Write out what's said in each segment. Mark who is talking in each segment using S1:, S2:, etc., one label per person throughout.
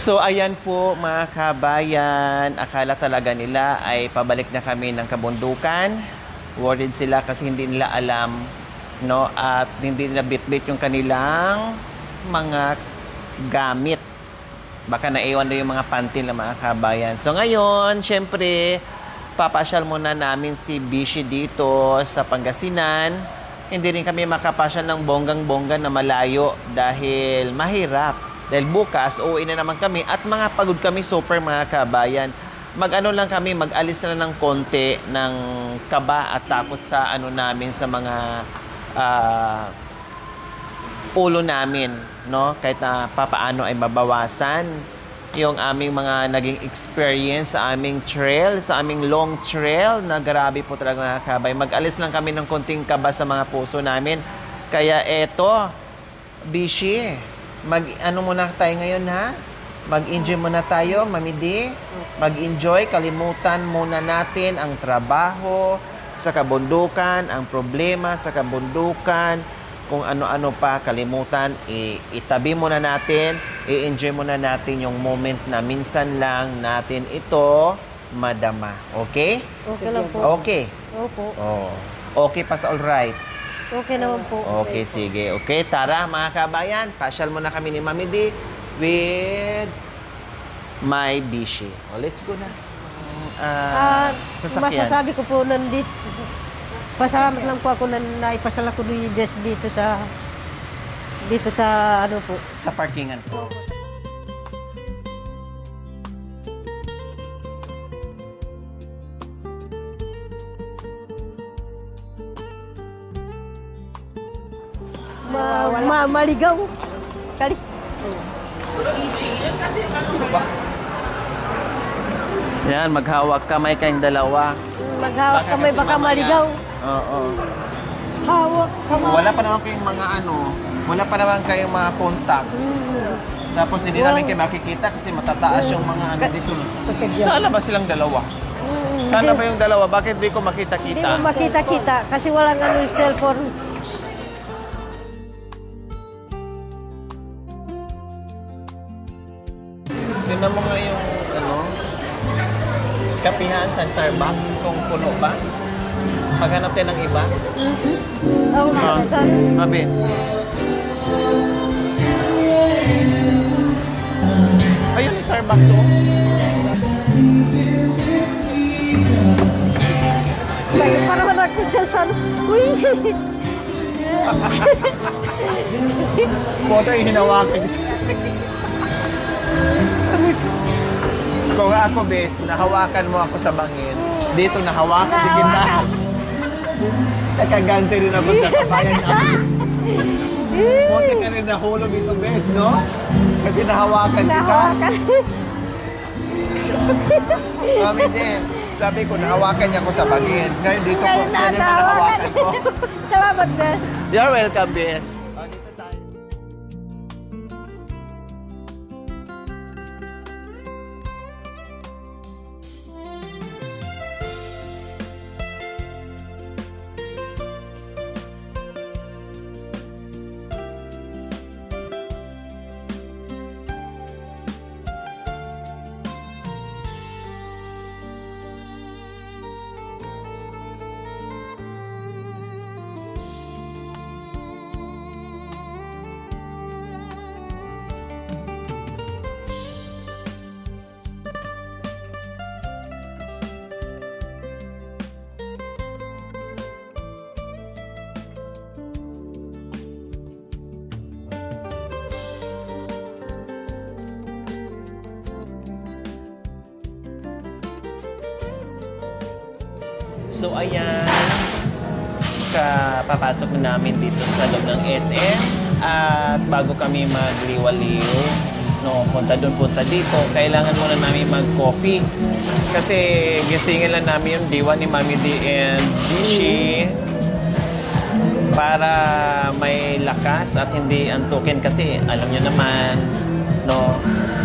S1: So ayan po mga kabayan, akala talaga nila ay pabalik na kami ng kabundukan. Worried sila kasi hindi nila alam, no, at hindi nila bitbit yung kanilang mga gamit. Baka naiwan na yung mga panty ng mga kabayan. So ngayon, syempre, papasyal muna namin si Bishi dito sa Pangasinan. Hindi rin kami makapasyal ng bonggang-bongga na malayo dahil mahirap. Dahil bukas, uuwi na naman kami at mga pagod kami super mga kabayan. Mag-ano lang kami, mag-alis na ng konti ng kaba at takot sa ano namin sa mga ulo namin, no? Kahit na papaano ay mabawasan yung aming mga naging experience sa aming trail, sa aming long trail na grabe po talaga mga kabay. Mag-alis lang kami ng konting kaba sa mga puso namin. Kaya eto, Bishi, mag-ano muna tayo ngayon ha? Mag-enjoy muna tayo, Mami D. Mag-enjoy, kalimutan muna natin ang trabaho sa kabundukan, ang problema sa kabundukan, kung ano-ano pa, kalimutan, itabi muna natin, i-enjoy muna natin yung moment na minsan lang natin ito madama. Okay?
S2: Okay lang po.
S1: Okay.
S2: Opo.
S1: Oh. Okay pa sa alright.
S2: Okay naman po.
S1: Okay, sige. Okay, tara mga kabayan. Pasyal muna kami ni Mami D with my Bishi. Oh, let's go na. Sasakyan.
S2: Masasabi ko po nandito. Pasalamat lang po ako na naipasala ko dito sa ano po.
S1: Sa parkingan po.
S2: Maligaw. Kali.
S1: Yan, maghawak kamay kayong dalawa.
S2: Maghawak
S1: Baka
S2: kamay,
S1: kasi
S2: baka
S1: mamaya-
S2: maligaw.
S1: Oo.
S2: Hawak kamay.
S1: Wala pa naman kayong mga ano, wala pa naman kayong mga contact. Tapos hindi namin kayo makikita kasi matataas yung mga ano dito. Sana ba silang dalawa? Sana ba yung dalawa? Bakit di ko
S2: Hindi
S1: makita-kita?
S2: mo makita-kita kasi walang ano yung cellphone.
S1: Tingnan mo nga yung ano, kapihan sa Starbucks kung puno ba? Maghanap tayo ng iba.
S2: Ako nakakita.
S1: Mabi. Ayun yung Starbucks oh.
S2: Para manakot siya sa uy.
S1: Boto yung hinawakan. Kung ako, best, nahawakan mo ako sa bangin. Dito nahawakan din kita. Nakaganti rin ako sa kabayan namin. Buti ka rin nahulog ito, best, no? Kasi nahawakan kita.
S2: Nahawakan.
S1: Mami din, sabi ko, nahawakan niya ako sa bangin. Ngayon dito ko, siya naman nahawakan ko.
S2: Salamat, Bes.
S1: You're welcome, best. Dito tayo. So ayan, papasok namin dito sa loob ng SM at bago kami magliwaliw, no, punta doon, punta dito, kailangan muna namin mag-coffee kasi gisingin lang namin yung diwa ni Mami D and Bishi para may lakas at hindi antukin kasi alam nyo naman, no,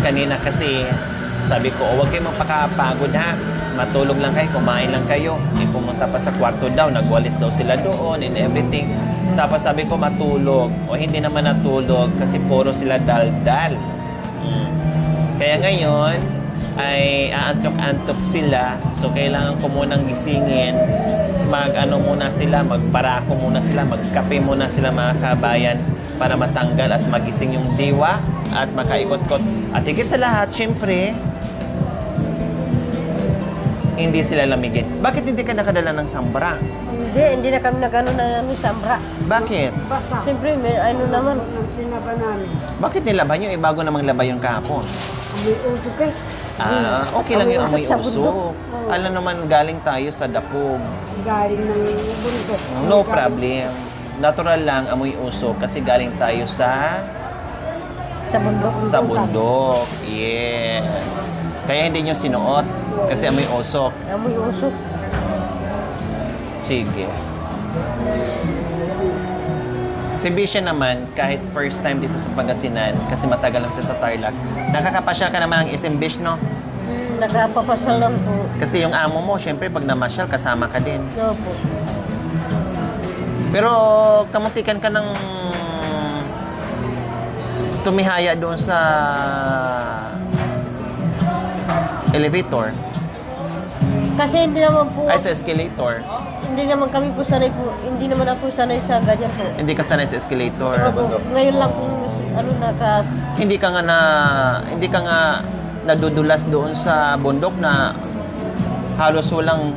S1: kanina kasi sabi ko, huwag kayo magpakapagod ha. Matulog lang kayo, kumain lang kayo. Pumunta pa sa kwarto daw, nagwalis daw sila doon and everything. Tapos sabi ko matulog. O hindi naman natulog kasi puro sila daldal. Kaya ngayon, ay aantok-antok sila. So, kailangan ko munang gisingin. Mag-ano muna sila, magbarako muna sila, magkape muna sila mga kabayan para matanggal at magising yung diwa at makaikot-kot. At higit sa lahat, syempre, hindi sila lamigin. Bakit hindi ka nakadala ng sambra?
S2: Hindi na kami nag-ano na ng sambra.
S1: Bakit?
S3: Basa.
S2: Siyempre, may ano naman.
S3: Ang pinaba namin.
S1: Bakit nilaban nyo? Bago namang labay yung kahapon.
S3: May usok eh.
S1: Okay lang yung amoy
S2: Amoy usok sa bundok.
S1: usok. Alam naman, galing tayo sa dapog.
S3: Galing ng bundok.
S1: No problem. Natural lang amoy usok kasi galing tayo sa
S2: Sa bundok.
S1: bundok. Yes. Kaya hindi nyo sinuot kasi amoy usok.
S2: Amoy usok.
S1: Sige. Si Bisha naman, kahit first time dito sa Pangasinan, kasi matagal lang siya sa Tarlac, nakakapasyal ka naman ng SM Bish, no?
S2: Nagpapasal lang po.
S1: Kasi yung amo mo, syempre, pag namasyal, kasama ka din.
S2: Opo.
S1: Pero, kamuntikan ka ng tumihaya doon sa elevator.
S2: Kasi hindi naman po,
S1: Ay, sa escalator.
S2: hindi naman kami po sanay po, hindi naman ako sanay sa ganyan po.
S1: Hindi ka sanay sa escalator.
S2: Opo, ngayon lang po, ano,
S1: Hindi ka nga nadudulas doon sa bundok na halos walang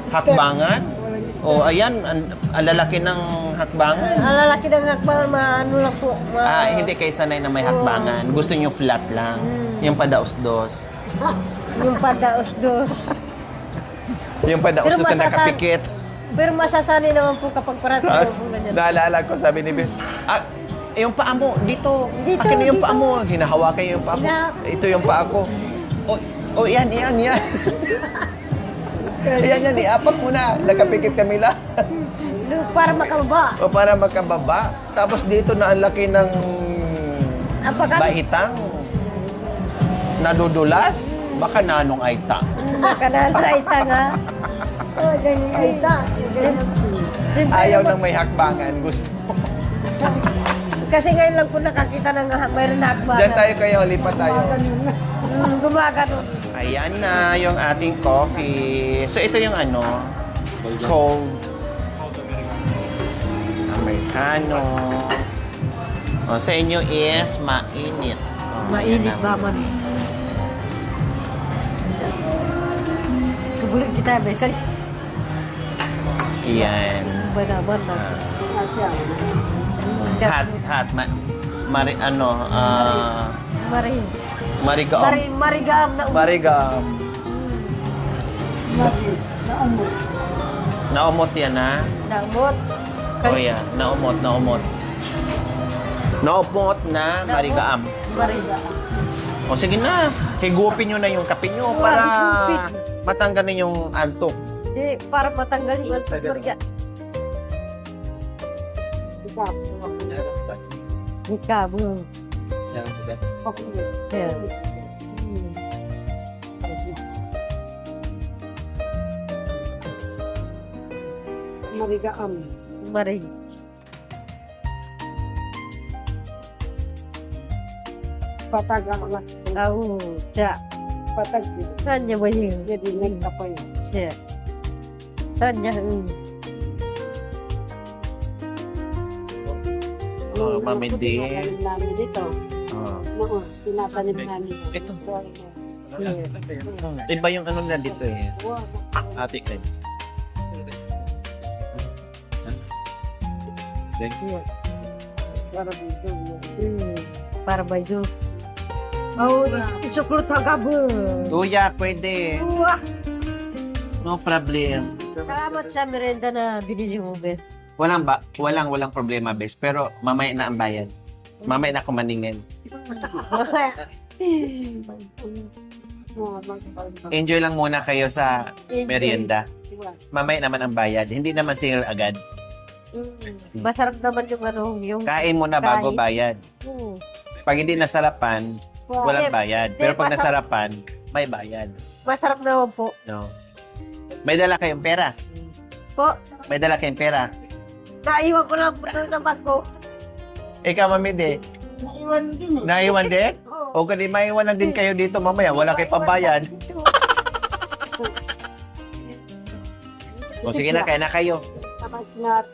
S1: hakbangan. O ayan, ang lalaki ng hakbangan.
S2: Ang lalaki ng hakbang, maano lang po.
S1: Hindi kayo sanay na may hakbangan. Gusto niyo flat lang. Yung padaos-dos.
S2: Yung padaos-dos.
S1: Yung padaos-dos na nakapikit.
S2: Pero masasanay naman po kapag parating
S1: Tapos,
S2: po ganyan.
S1: naalala ko, sabi ni Bes, yung paa mo, dito.
S2: Dito,
S1: Akin na yung
S2: dito.
S1: paa mo. Hinahawakan yung paa mo. Ito yung paa ko. Yan. Yan, iapak mo na. Nakapikit kami lang.
S2: Para makababa.
S1: O para makababa. Tapos dito na ang laki ng baitang nadudulas. Baka nanong aita.
S2: Nakanalaita nga.
S3: Oh, ganyan ay ta. Ganyan.
S2: Siyempre
S1: Ayaw
S2: naman,
S1: ng may hakbangan. Gusto.
S2: kasi ngayon lang po nakakita ng mayroon na hakbang.
S1: Diyan tayo kayo. Lipat tayo.
S2: Gumagano.
S1: Ayan na yung ating coffee. So ito yung ano, cold Americano. O, sa inyo is mainit. O,
S2: Mainit
S1: ayan na.
S2: ba man? Kabulit kita, Bekal.
S1: Ayan.
S2: Banaban na.
S1: Hot.
S2: Marin.
S1: Marigaom.
S2: Marigam na
S1: Marigaom. Naumot yan, ha?
S2: Damot.
S1: O yan, naumot. Naumot na marigaam.
S2: Mariga.
S1: O sige na, higupin nyo na yung kape nyo para matanggal na yung antok.
S2: Di, para matanggal yung marga. Ikaw, bro. Siya.
S3: Marigaam.
S2: Marig.
S3: Patag ako lang.
S2: Oo, siya.
S3: Patag.
S2: Saan niya ba yun?
S3: Jadi nagkapay.
S2: Siya. Saan niya?
S1: Oh, Mami D.
S3: Tinatanim namin dito.
S1: Oh.
S3: Oo, tinatanim namin.
S1: Ito.
S2: Siya.
S1: Iba yung ano na dito eh. Ate Ed. Thank you.
S3: Para dito.
S2: Para ba yun?
S3: Oh, isuklot hagabo.
S1: Luya, pwede. No problem.
S2: Salamat sa merenda na binili mo, Ben.
S1: Walang problema, bes. Pero mamaya na ang bayad. Mamaya na ako maningin. Enjoy lang muna kayo sa merienda. Mamaya naman ang bayad. Hindi naman single agad.
S2: Masarap naman yung ano, yung...
S1: Kain muna bago bayad.
S2: Oo.
S1: Pag hindi nasarapan, walang bayad. Pero pag nasarapan, may bayad.
S2: Masarap naman po.
S1: No. May dala kayong pera.
S2: Po,
S1: May dala kayong pera.
S2: naiwan ko lang po ng bag ko.
S1: Ikaw, Mami De.
S3: Naiwan din eh.
S1: Naiwan din?
S3: Oo,
S1: O kani maiwanan din kayo dito mamaya, wala kay pambayad. O sige na, kaya na kayo.
S3: Tapos na,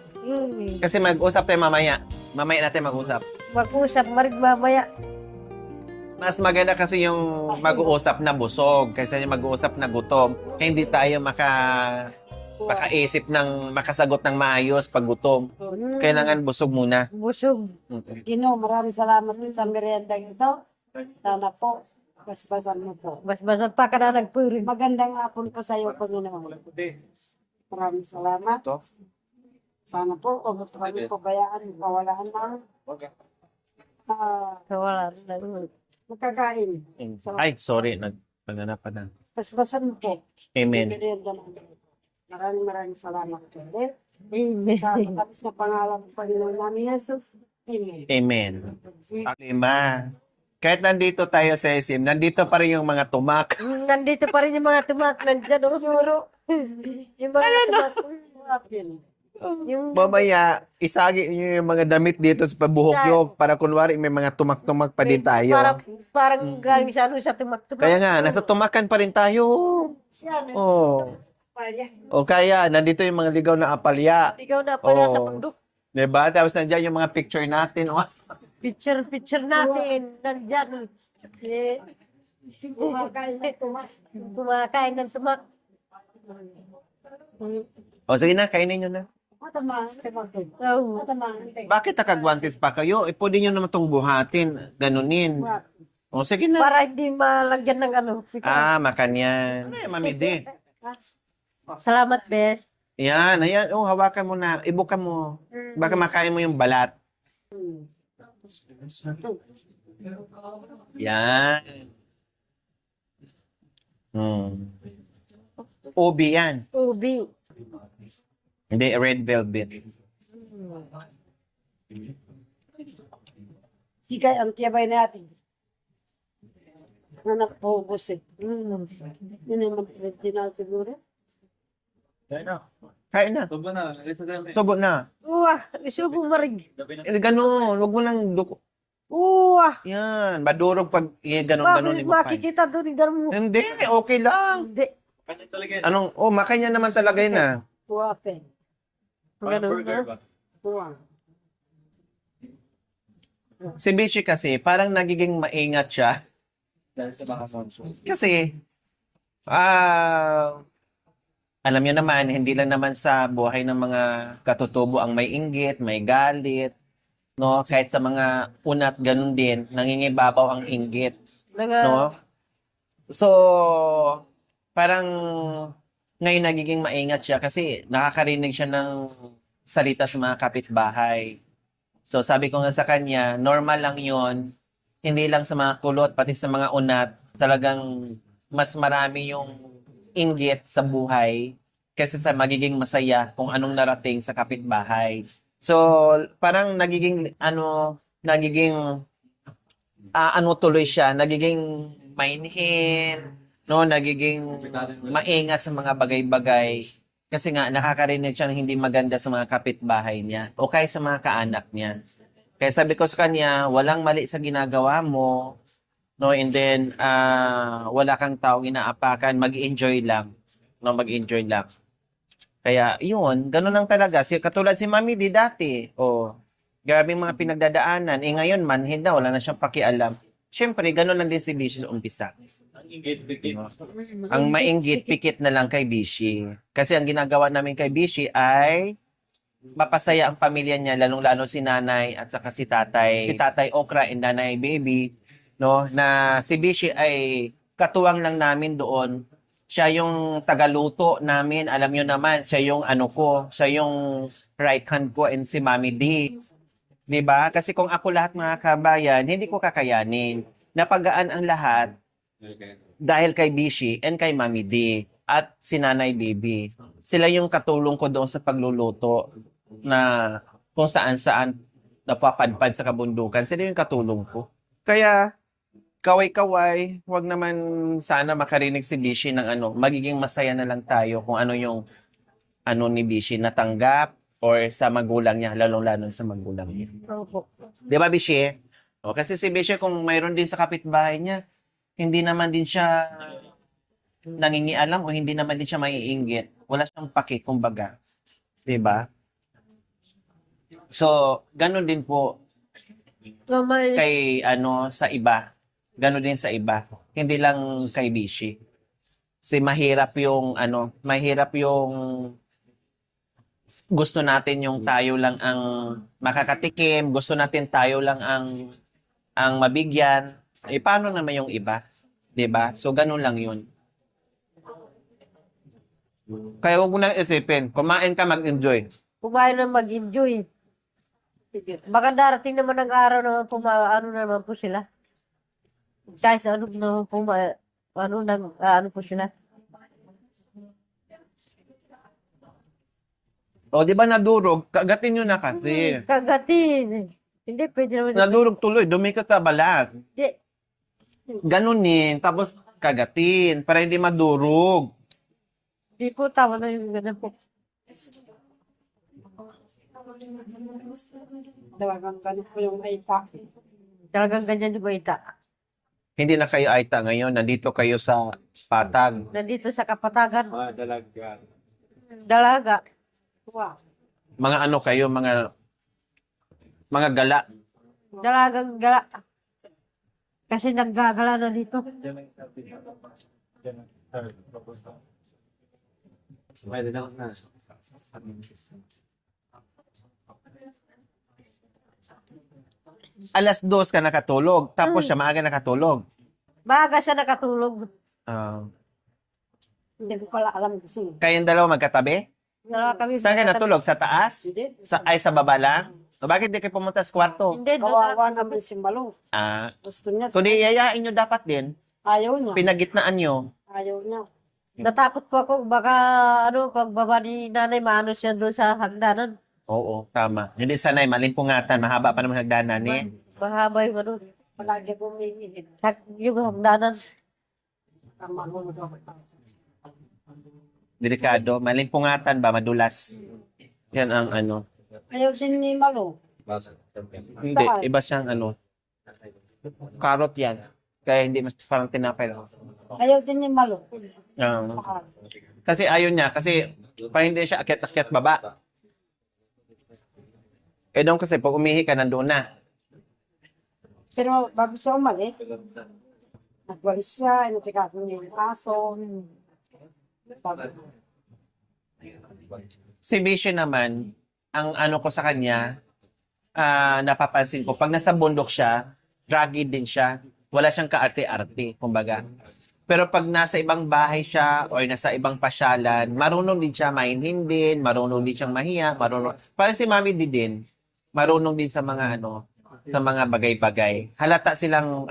S1: Kasi mag-usap tayo mamaya. Mamaya natin mag-usap.
S2: Mag-usap, marig mamaya.
S1: Mas maganda kasi yung mag-uusap na busog kaysa yung mag-uusap na gutom. Hindi tayo makaisip ng makasagot ng maayos pag gutom. Kailangan busog muna.
S2: Busog.
S3: Gino, maraming salamat po sa merienda ito. Sana po, basbasan mo po.
S2: Bas-basa pa ka na nagpuri.
S3: Magandang hapon po sa iyo, Panginoon. Maraming salamat. Sana po, kung gusto kami pabayaan, pawalaan na.
S2: Wala na.
S3: Magkakain.
S1: Ay, sorry. Nagpaganapan na.
S3: Basbasan mo po.
S1: Amen.
S3: Merienda na. Maraming salamat po.
S2: Amen.
S3: Sa matamis na pangalan ng Panginoon namin Jesus. Amen.
S1: Amen. Lima. Kahit nandito tayo sa SM, nandito pa rin yung mga tumak.
S2: Nandito pa rin yung mga tumak nandyan. Yung mga tumak. Yung
S1: Mamaya, isagi nyo yung mga damit dito sa pabuhok nyo para kunwari may mga tumak-tumak pa din tayo.
S2: parang galing sa sa tumak-tumak.
S1: Kaya nga, nasa tumakan pa rin tayo.
S3: Siya na.
S1: Oh. O kaya, nandito yung mga ligaw na apalya.
S2: Ikaw na pala sa
S1: Oo.
S2: bundok.
S1: Diba? Tapos nandiyan yung mga picture natin. Oh.
S2: Picture natin. Nandyan. Eh,
S3: Kumakain na tumas.
S2: kumakain ng tumak.
S1: O sige na, kainin nyo na.
S3: Matamang.
S2: Oh.
S3: Matamang.
S1: Bakit nakagwantes pa kayo? Eh, pwede nyo naman itong buhatin. Ganunin. O sige na.
S2: Para hindi malagyan ng ano.
S1: Makan yan. Ano yan, mamidi?
S2: Salamat, Bes.
S1: Yan, ayan. Oh, hawakan mo na. Ibuka mo. Baka makain mo yung balat. Yan. Ubi yan.
S2: Ubi.
S1: Hindi, red velvet.
S3: Higay ang tiyabay natin. Na nakapubos eh. Yun naman original siguro.
S1: Kain na. Subo na.
S2: Uwah, isubo marig.
S1: Eh, ganun. Huwag mo nang duko.
S2: Uwah.
S1: Yan. Madurog pag ganun-ganun.
S2: Makikita doon yung gano'n mo.
S1: Hindi, okay lang.
S2: Hindi.
S1: Anong, makanya naman talaga yun ah.
S3: Tuwape.
S2: Ganun ba?
S3: Tuwang.
S1: Si Bishi kasi, parang nagiging maingat siya. Kasi, alam niyo naman, hindi lang naman sa buhay ng mga katutubo ang may inggit, may galit, no? Kahit sa mga unat, ganun din, nangingibabaw ang inggit, no? So, parang ngayon nagiging maingat siya kasi nakakarinig siya ng salita sa mga kapitbahay. So, sabi ko nga sa kanya, normal lang yon, hindi lang sa mga kulot, pati sa mga unat, talagang mas marami yung inggit sa buhay kaysa sa magiging masaya kung anong narating sa kapitbahay. So, parang nagiging tuloy siya, nagiging mainhin, no, nagiging maingat sa mga bagay-bagay kasi nga nakakarinig siya ng hindi maganda sa mga kapitbahay niya o kaya sa mga kaanak niya. Kaya sabi ko sa kanya, walang mali sa ginagawa mo, no, and then wala kang taong inaapakan, mag-enjoy lang, no, mag-enjoy lang. Kaya yun, ganun lang talaga. Katulad si Mami di dati, grabe mga pinagdadaanan. Ngayon man, hindi, wala na siyang pakialam. Siyempre, ganun lang din si Bishi sa umpisa. Ang mainggit, pikit na lang kay Bishi. Kasi ang ginagawa namin kay Bishi ay mapasaya ang pamilya niya, lalong-lalo si nanay at saka si tatay. Si tatay Okra and nanay Baby, no, na si Bishi ay katuwang lang namin doon. Siya yung tagaluto namin. Alam nyo naman, siya yung siya yung right hand ko and si Mami D. Diba? Kasi kung ako lahat mga kabayan, hindi ko kakayanin. Napagaan ang lahat dahil kay Bishi and kay Mami D at si Nanay Baby. Sila yung katulong ko doon sa pagluluto na kung saan-saan napapadpad sa kabundukan. Sila yung katulong ko. Kaya, kaway-kaway, wag naman sana makarinig si Bishi ng magiging masaya na lang tayo kung ano yung ni Bishi natanggap or sa magulang niya, lalong-lalo sa magulang niya.
S2: Opo.
S1: Di ba, Bishi? O, kasi si Bisha, kung mayroon din sa kapitbahay niya, hindi naman din siya nangingialam o hindi naman din siya maiinggit. Wala siyang paki, kumbaga. 'Di ba? So, ganun din po
S2: So, may,
S1: kay sa iba. Ganun din sa iba. Hindi lang kay Bishi. Kasi mahirap yung mahirap yung gusto natin yung tayo lang ang makakatikim, gusto natin tayo lang ang mabigyan. Eh paano naman yung iba? 'Di ba? So ganun lang 'yun. Kaya huwag mo nang isipin, kumain ka, mag-enjoy.
S2: kumain na mag-enjoy. Baka darating naman ang araw na ano naman po sila. Guys, ano naman po, ano po sila.
S1: O, di ba nadurog? Kagatin nyo na kasi.
S2: Kagatin. Hindi, pwede naman.
S1: Nadurog tuloy, dumikat sa balat.
S2: Hindi.
S1: Ganunin, tapos kagatin, para hindi madurog.
S2: Hindi po, tama na yung ganun po.
S3: Talagang ganun po yung aita.
S2: Talagang ganyan yung baita.
S1: Hindi na kayo Aita ngayon, nandito kayo sa Patag.
S2: Nandito sa Kapatagan.
S4: Dalaga.
S2: Dalaga.
S3: Wow.
S1: Mga ano kayo, mga gala.
S2: Dalagang gala. Kasi naggagala na dito.
S4: Pwede na na.
S1: Alas 2 ka nakatulog, tapos siya maaga nakatulog.
S2: Maaga siya nakatulog.
S3: Hindi ko pala alam kasi.
S1: Kayong dalawa magkatabi?
S2: Dalawa kami.
S1: Saan kayo natulog? Sa taas?
S3: Hindi.
S1: Sa baba lang? O bakit di kayo pumunta sa kwarto?
S2: Hindi, doon
S3: Kawawa naman si Malo.
S1: Gusto
S3: Gusto niya.
S1: kundi iyayain nyo dapat din.
S3: Ayaw niya.
S1: Pinagitnaan nyo.
S3: Ayaw niya.
S2: natakot po ako. Baka, pagbaba ni nanay, maano siya doon sa hagdanan.
S1: Oo, tama. Hindi sanay, malimpungatan. Mahaba pa naman hagdanan eh.
S2: Mahaba yung
S3: Palagi bumingin.
S2: yung hagdanan.
S3: Ang mahulog.
S1: Delikado. Malimpungatan ba? Madulas. Yan ang
S3: Ayaw din ni Malo.
S1: Hindi, iba siyang carrot yan. Kaya hindi mas parang tinapay lang.
S3: Ayaw din ni Malo.
S1: Kasi ayun niya, kasi parang hindi siya akyat-akyat baba. Doon kasi pag umihi ka, nandun na.
S3: Pero bago siya umalis, nagwalis siya, inatikap niya yung aso.
S1: Si Bishi naman, ang ko sa kanya, napapansin ko, pag nasa bundok siya, rugged din siya. Wala siyang kaarte-arte, kumbaga. Pero pag nasa ibang bahay siya or nasa ibang pasyalan, marunong din siya mainhin din, marunong din siyang mahiya, marunong. Parang si Mami di din, marunong din sa mga sa mga bagay-bagay. Halata silang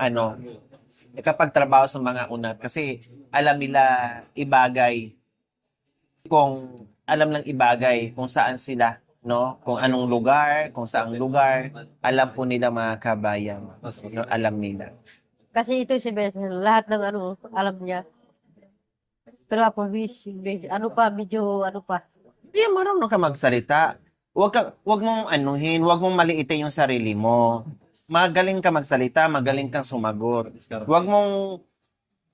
S1: kapag trabaho sa mga unat kasi alam nila ibagay kung saan sila, no? Kung anong lugar, kung saang lugar, alam po nila mga kabayan, no? Alam nila.
S2: Kasi ito si Beth, lahat ng alam niya. Pero ako, medyo pa.
S1: Hindi marunong ka magsalita. Wag mong wag mong maliitin yung sarili mo. Magaling ka magsalita, magaling kang sumagot. Wag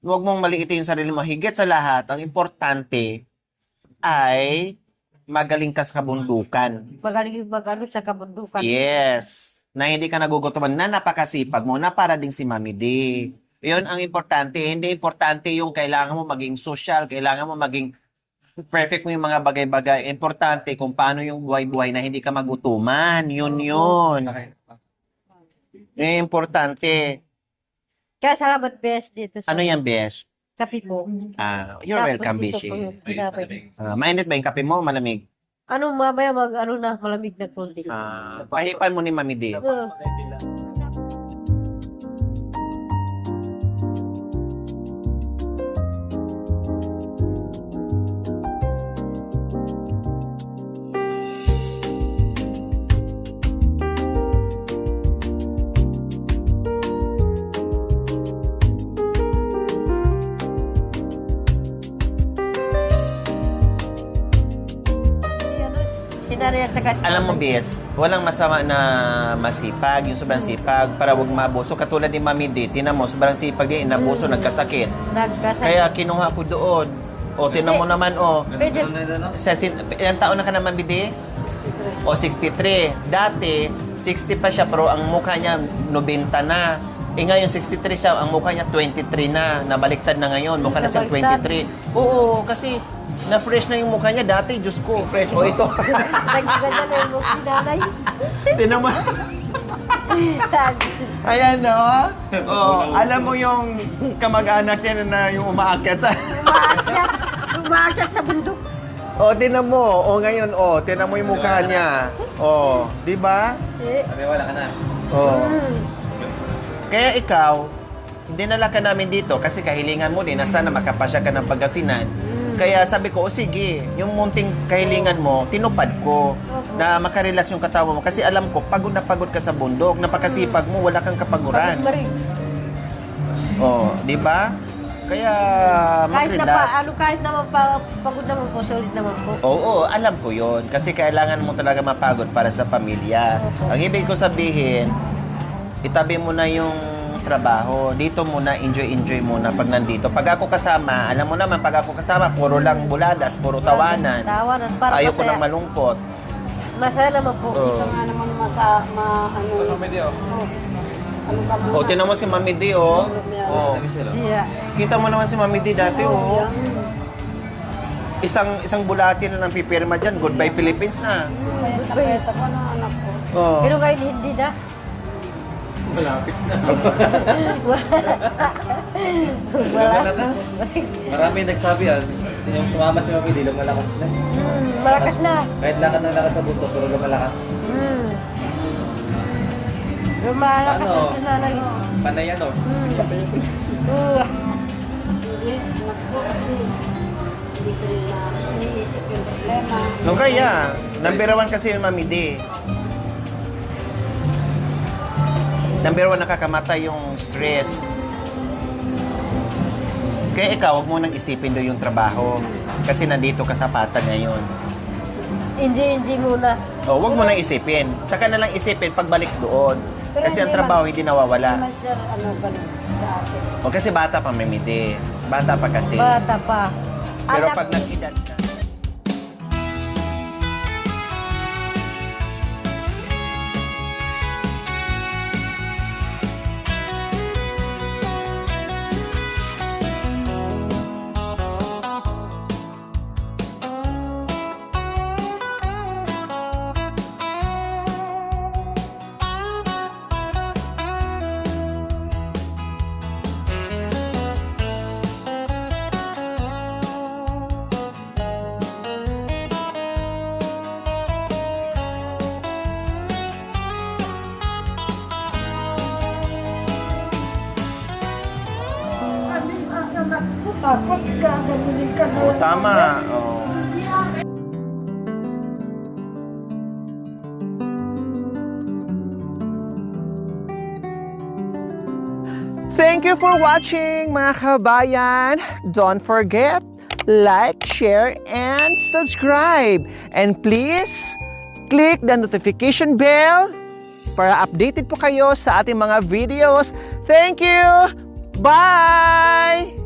S1: mong maliitin yung sarili mo. Higit sa lahat, ang importante ay magaling ka sa kabundukan.
S2: Magaling sa kabundukan.
S1: Yes. Na hindi ka nagugutuman, na napakasipag mo, na para ding si Mami D. Yun ang importante. Hindi importante yung kailangan mo maging social, kailangan mo maging perfect mo yung mga bagay-bagay. Importante kung paano yung buhay-buhay na hindi ka magutuman. Yun. Importante.
S2: Kaya salamat, Beth, dito sa
S1: Ano yan, Besh?
S2: kape po.
S1: You're
S2: Tapos
S1: welcome,
S2: dito
S1: Beshi.
S2: po yung tinapay.
S1: Mainit ba yung kape mo? Malamig?
S2: Mamaya malamig na konti.
S1: Pahipan mo ni Mami D.
S2: Si nanay at saka si
S1: Alam mo,
S2: tatay.
S1: Bes, walang masama na masipag, yung sobrang sipag, para wag mabuso. Katulad ni Mami D, tinan mo, sobrang sipag din, inabuso, nagkasakit.
S2: Nagkasakit.
S1: Kaya kinuha ko doon. O, tinan mo naman, o.
S2: Pwede.
S1: Ilang taon na ka naman, Bidi? O, 63. Dati, 60 pa siya, pero ang mukha niya, 90 na. Eh ngayon, 63 siya, ang mukha niya 23 na. Nabaliktad na ngayon, mukha na siyang
S2: Nabaliktad.
S1: 23. Oo, kasi na-fresh na yung mukha niya. Dati, Diyos ko, fresh. O, ito.
S2: Nagkaganda na yung si nanay.
S1: Tinan mo. Ayan, no? Oh, alam mo yung kamag-anak niya na yung umaakyat sa...
S2: Umakyat sa bundok.
S1: Oh, tinan mo. Oh, ngayon, oh, tinan mo yung mukha niya. Oh, di ba?
S4: Wala ka na.
S1: Oh. Kaya ikaw, dinala ka namin dito kasi kahilingan mo din na sana makapasya ka ng Pangasinan. Kaya sabi ko, o sige, yung munting kahilingan mo, tinupad ko na makarelax yung katawan mo. Kasi alam ko, pagod na pagod ka sa bundok, napakasipag mo, wala kang kapaguran.
S2: Pagod maring.
S1: Oh, di ba? Kaya
S2: Kahit na
S1: mag-relax.
S2: kahit naman pagod naman po, solid naman po.
S1: Oo, alam ko yon. Kasi kailangan mo talaga mapagod para sa pamilya.
S2: Opo.
S1: Ang ibig ko sabihin, itabi mo na yung trabaho. Dito muna, enjoy muna pag nandito. Pag ako kasama, alam mo naman, pag ako kasama, puro lang buladas, puro tawanan.
S2: Tawanan, para
S1: Ayoko
S2: masaya.
S1: nang malungkot.
S2: Masaya naman po.
S1: Oo.
S3: Ito nga naman ano
S1: O, tinan mo si Mami D, oh. Oh.
S2: Siya.
S1: Kita mo naman si Mami D dati, oh. Isang bulati na nang pipirma dyan, Goodbye Philippines na.
S3: Ito ko ng anak ko.
S1: Oh.
S2: Pero ngayon hindi na.
S4: Malapit na.
S2: Wala.
S4: Marami nagsabi yan. Yung sumama si Mami, di lumalakas na.
S2: Malakas na.
S4: Kahit lakad ng lakad sa bundok, pero lumalakas.
S2: Lumalakas
S4: Ano?
S2: na si nanay.
S4: Panay yan, oh.
S3: Hindi, anak ko kasi hindi ko rin na iniisip yung problema.
S1: No kaya, number 1 kasi yung Mami D. Number 1 nakakamatay yung stress. Kaya ikaw, huwag mo nang isipin doon yung trabaho. Kasi nandito ka sa pata ngayon.
S2: Hindi muna.
S1: O, huwag mo nang isipin. Saka na lang isipin pagbalik doon.
S3: Pero
S1: Kasi ang
S3: hindi
S1: trabaho
S3: man-
S1: hindi nawawala.
S3: Naman sir, ganun sa akin.
S1: O kasi bata pa, Mami D. Bata pa kasi.
S2: Bata pa.
S1: Pero
S3: Anak-
S1: pag nag-edad na,
S3: Anak ko, tapos gaganunin ka na lang.
S1: tama. O. Thank you for watching, mga kabayan. Don't forget, like, share, and subscribe. And please, click the notification bell para updated po kayo sa ating mga videos. Thank you! Bye!